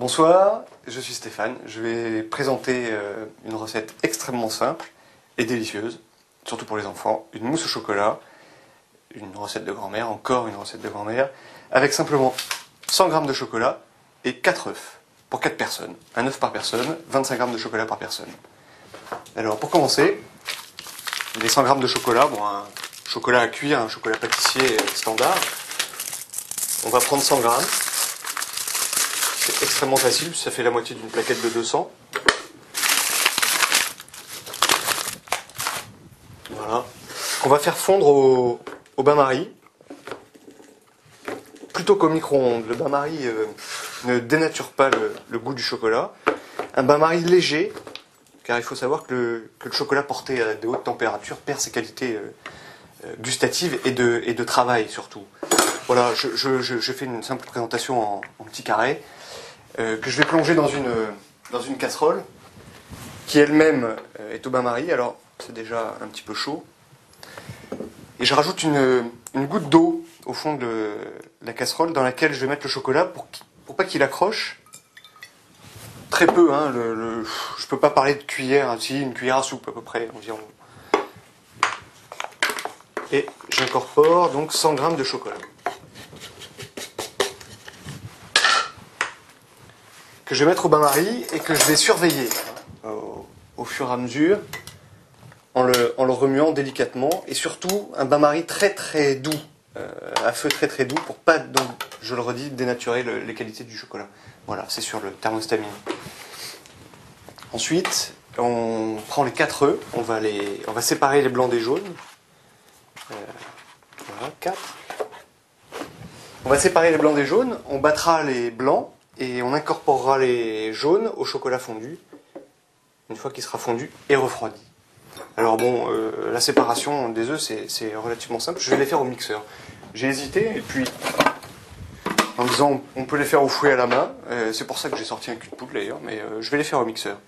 Bonsoir, je suis Stéphane. Je vais présenter une recette extrêmement simple et délicieuse, surtout pour les enfants. Une mousse au chocolat, une recette de grand-mère, encore une recette de grand-mère, avec simplement 100 g de chocolat et 4 œufs pour 4 personnes. Un œuf par personne, 25 g de chocolat par personne. Alors pour commencer, les 100 g de chocolat, bon, un chocolat à cuire, un chocolat pâtissier standard. On va prendre 100 g. C'est extrêmement facile, ça fait la moitié d'une plaquette de 200. Voilà. On va faire fondre au bain-marie. Plutôt qu'au micro-ondes. Le bain-marie ne dénature pas le goût du chocolat. Un bain-marie léger, car il faut savoir que le chocolat porté à de hautes températures perd ses qualités gustatives et de travail surtout. Voilà, je fais une simple présentation en petits carrés. Que je vais plonger dans une casserole qui elle-même est au bain-marie. Alors c'est déjà un petit peu chaud. Et je rajoute une goutte d'eau au fond de la casserole dans laquelle je vais mettre le chocolat pour pas qu'il accroche. Très peu, hein, je peux pas parler de cuillère, hein, si, une cuillère à soupe à peu près environ. Et j'incorpore donc 100 g de chocolat. Que je vais mettre au bain-marie et que je vais surveiller au fur et à mesure en le remuant délicatement, et surtout un bain-marie très très doux, à feu très très doux pour pas, donc, je le redis, dénaturer les qualités du chocolat. Voilà, c'est sur le thermostat mini. Ensuite, on prend les 4 œufs, on va séparer les blancs des jaunes. Voilà, 4. On va séparer les blancs des jaunes, on battra les blancs et on incorporera les jaunes au chocolat fondu, une fois qu'il sera fondu et refroidi. Alors bon, la séparation des œufs, c'est relativement simple. Je vais les faire au mixeur. J'ai hésité, et puis, en me disant, on peut les faire au fouet à la main. C'est pour ça que j'ai sorti un cul de poule d'ailleurs, mais je vais les faire au mixeur.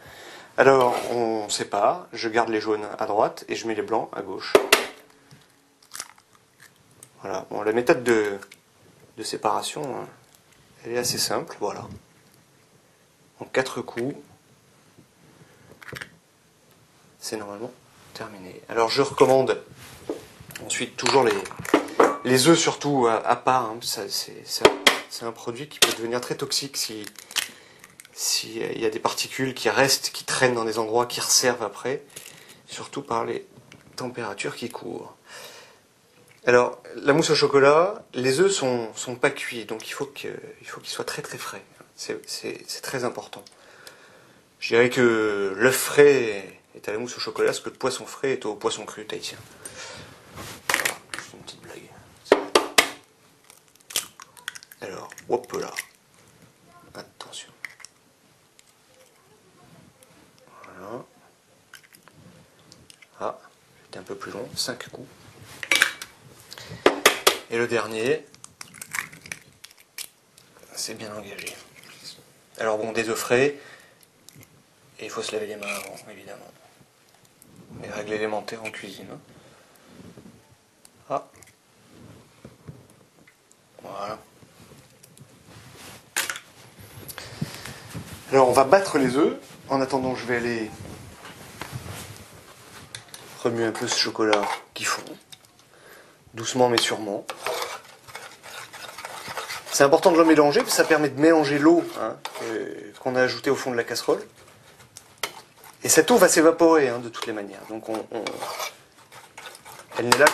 Alors, on sépare, je garde les jaunes à droite, et je mets les blancs à gauche. Voilà, bon, la méthode de séparation, hein, elle est assez simple, voilà. En 4 coups, c'est normalement terminé. Alors je recommande ensuite toujours les œufs surtout à part. Hein. C'est un produit qui peut devenir très toxique si il y a des particules qui restent, qui traînent dans des endroits qui resservent après, surtout par les températures qui courent. Alors la mousse au chocolat, les œufs sont pas cuits, donc il faut qu'ils soient très très frais. C'est très important. Je dirais que l'œuf frais est à la mousse au chocolat, ce que le poisson frais est au poisson cru tahitien. Voilà, c'est une petite blague. Alors, hop là. Attention. Voilà. Ah, c'était un peu plus long, 5 coups. Et le dernier, c'est bien engagé. Alors bon, des œufs frais, et il faut se laver les mains avant, évidemment. Les règles élémentaires en cuisine. Ah. Voilà. Alors on va battre les œufs. En attendant, je vais aller remuer un peu ce chocolat qui fond. Doucement mais sûrement. C'est important de le mélanger, parce que ça permet de mélanger l'eau, hein, qu'on a ajoutée au fond de la casserole. Et cette eau va s'évaporer, hein, de toutes les manières. Donc elle n'est là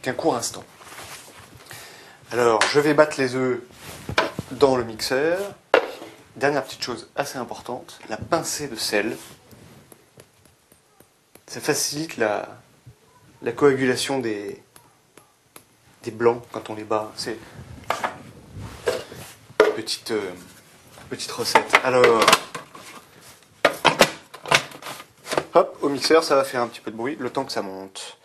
qu'un court instant. Alors je vais battre les œufs dans le mixeur. Dernière petite chose assez importante, la pincée de sel. Ça facilite la coagulation des blancs quand on les bat. C'est une petite recette. Alors, hop, au mixeur, ça va faire un petit peu de bruit, le temps que ça monte.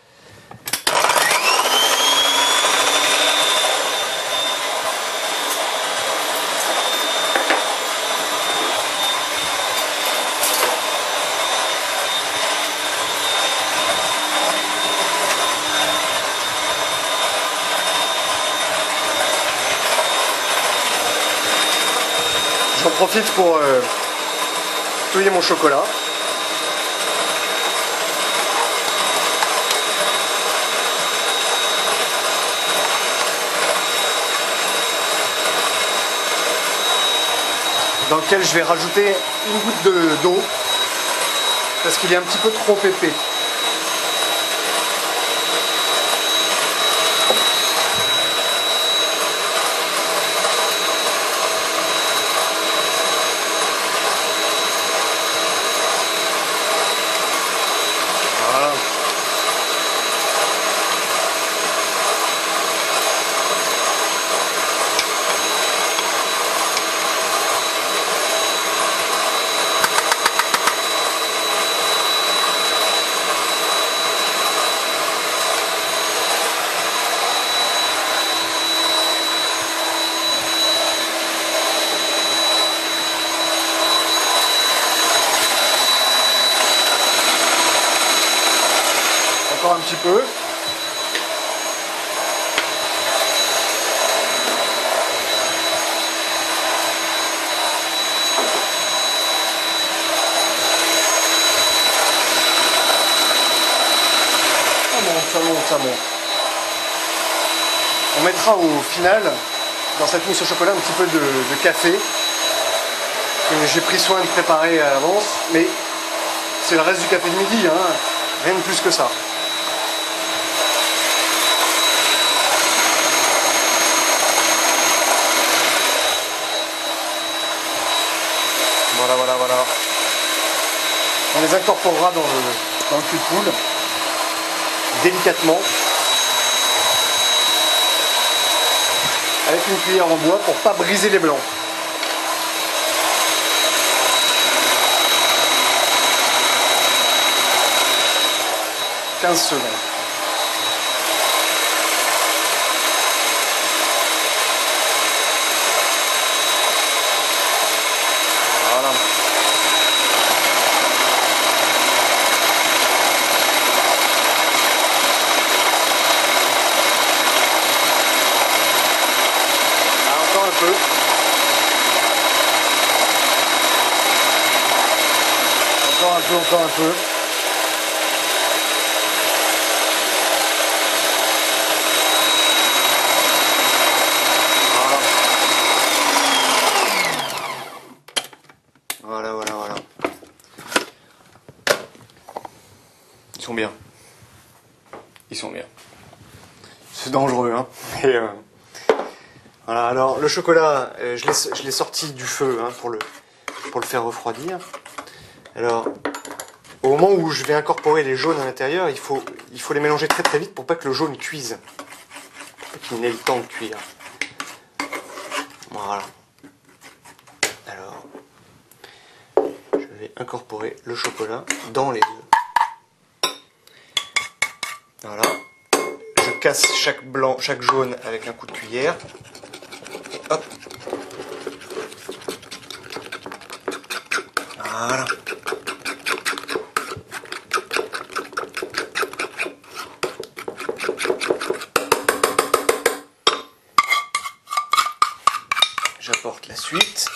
J'en profite pour touiller mon chocolat. Dans lequel je vais rajouter une goutte d'eau parce qu'il est un petit peu trop épais. Voilà. Encore un petit peu. Ça monte, ça monte. On mettra au final, dans cette mousse au chocolat, un petit peu de café que j'ai pris soin de préparer à l'avance, mais c'est le reste du café de midi, hein. Rien de plus que ça. Voilà, voilà, voilà. On les incorporera dans le cul de poule, délicatement, avec une cuillère en bois pour pas briser les blancs. « 15 secondes. Voilà. Encore un peu. Encore un peu. Voilà, voilà, voilà. Ils sont bien. Ils sont bien. C'est dangereux, hein. Et voilà, alors le chocolat, je l'ai sorti du feu hein, pour le faire refroidir. Alors, au moment où je vais incorporer les jaunes à l'intérieur, il faut les mélanger très très vite pour pas que le jaune cuise. Pour pas qu'il n'ait le temps de cuire. Voilà. Alors, je vais incorporer le chocolat dans les œufs. Voilà. Je casse chaque jaune avec un coup de cuillère. Hop. Voilà. J'apporte la suite.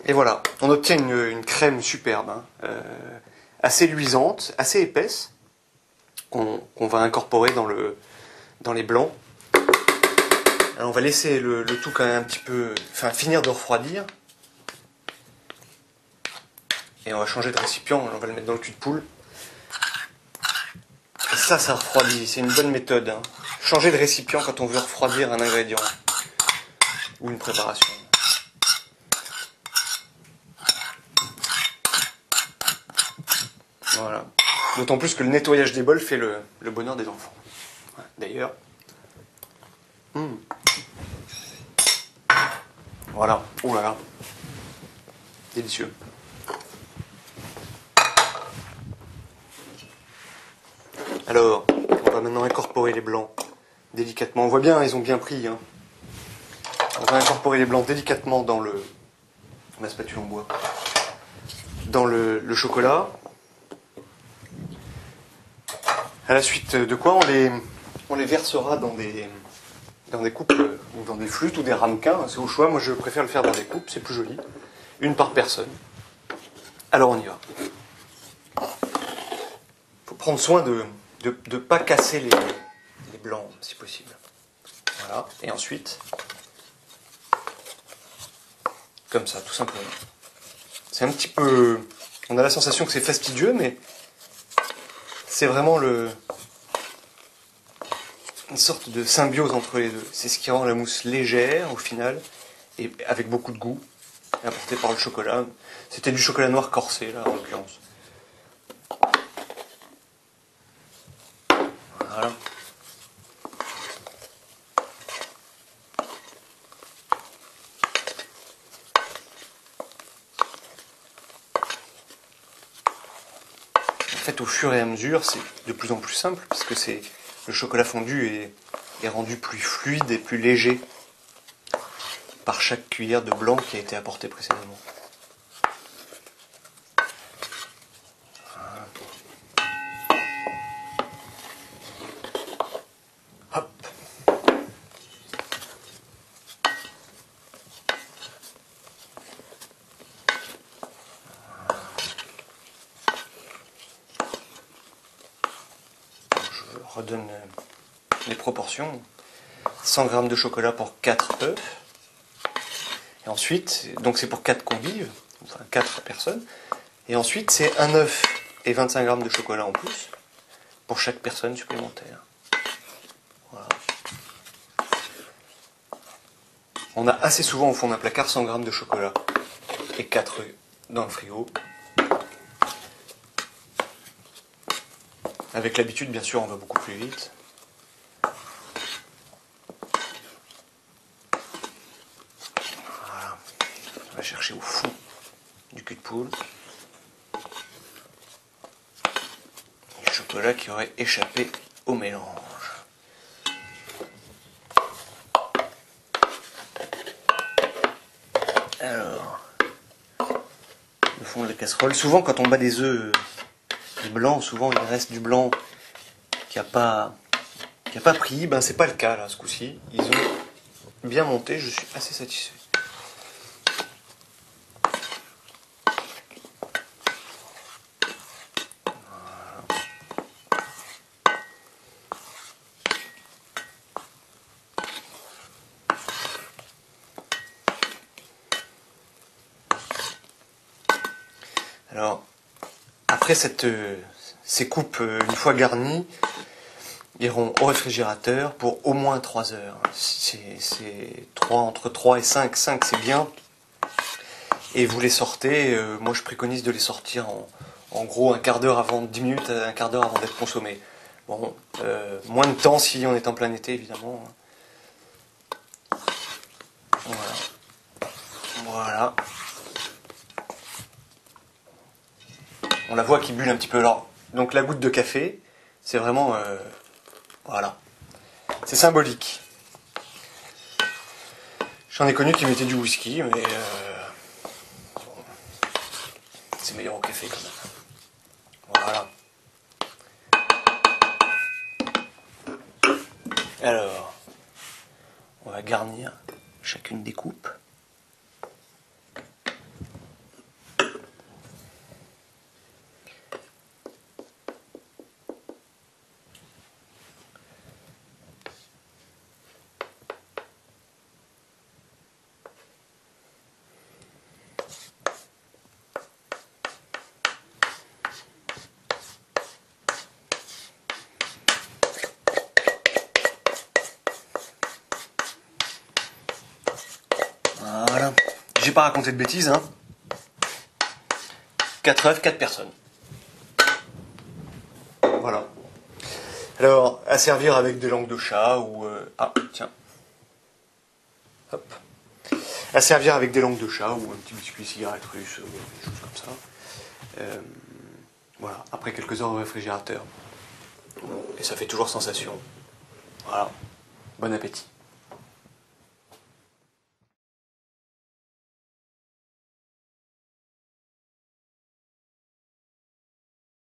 Et voilà, on obtient une crème superbe, hein, assez luisante, assez épaisse, qu'on va incorporer dans les blancs. Alors on va laisser le tout quand même un petit peu, enfin finir de refroidir. Et on va changer de récipient, on va le mettre dans le cul de poule. Et ça refroidit, c'est une bonne méthode. Hein. Changer de récipient quand on veut refroidir un ingrédient ou une préparation. Voilà. D'autant plus que le nettoyage des bols fait le bonheur des enfants. D'ailleurs. Voilà. Oh là là. Délicieux. Alors, on va maintenant incorporer les blancs délicatement. On voit bien, ils ont bien pris. Hein. On va incorporer les blancs délicatement dans ma spatule en bois, dans le chocolat. À la suite de quoi, on les versera dans des coupes ou dans des flûtes ou des ramequins. C'est au choix. Moi, je préfère le faire dans des coupes, c'est plus joli. Une par personne. Alors, on y va. Il faut prendre soin de ne pas casser les blancs, si possible. Voilà. Et ensuite, comme ça, tout simplement. C'est un petit peu... On a la sensation que c'est fastidieux, mais c'est vraiment une sorte de symbiose entre les deux. C'est ce qui rend la mousse légère, au final, et avec beaucoup de goût, apporté par le chocolat. C'était du chocolat noir corsé, là, en l'occurrence. Voilà. En fait, au fur et à mesure, c'est de plus en plus simple, parce que le chocolat fondu est rendu plus fluide et plus léger par chaque cuillère de blanc qui a été apportée précédemment. Hop. Je redonne les proportions. 100 g de chocolat pour 4 œufs. Et ensuite, donc c'est pour 4 convives, enfin 4 personnes. Et ensuite, c'est un œuf et 25 g de chocolat en plus pour chaque personne supplémentaire. Voilà. On a assez souvent au fond d'un placard 100 g de chocolat et 4 œufs dans le frigo. Avec l'habitude, bien sûr, on va beaucoup plus vite. Voilà. On va chercher au fond du cul de poule du chocolat qui aurait échappé au mélange. Alors, le fond de la casserole. Souvent, quand on bat des œufs blancs, souvent il reste du blanc qui n'a pas pris. Ben, c'est pas le cas là, ce coup-ci. Ils ont bien monté, je suis assez satisfait. Alors, après ces coupes, une fois garnies, iront au réfrigérateur pour au moins 3 heures. C'est entre 3 et 5. 5, c'est bien. Et vous les sortez, moi je préconise de les sortir en gros un quart d'heure avant, 10 minutes, un quart d'heure avant d'être consommés. Bon, moins de temps si on est en plein été, évidemment. Voilà. Voilà. On la voit qui bulle un petit peu. Alors, donc la goutte de café, c'est vraiment... voilà. C'est symbolique. J'en ai connu qui mettaient du whisky, mais... bon, c'est meilleur au café quand même. Voilà. Alors, on va garnir chacune des coupes. Voilà. J'ai pas raconté de bêtises, hein. 4 œufs, 4 personnes. Voilà. Alors, à servir avec des langues de chat ou... ah, tiens. Hop. À servir avec des langues de chat ou un petit biscuit cigarette russe ou des choses comme ça. Voilà. Après quelques heures au réfrigérateur, et ça fait toujours sensation. Voilà. Bon appétit.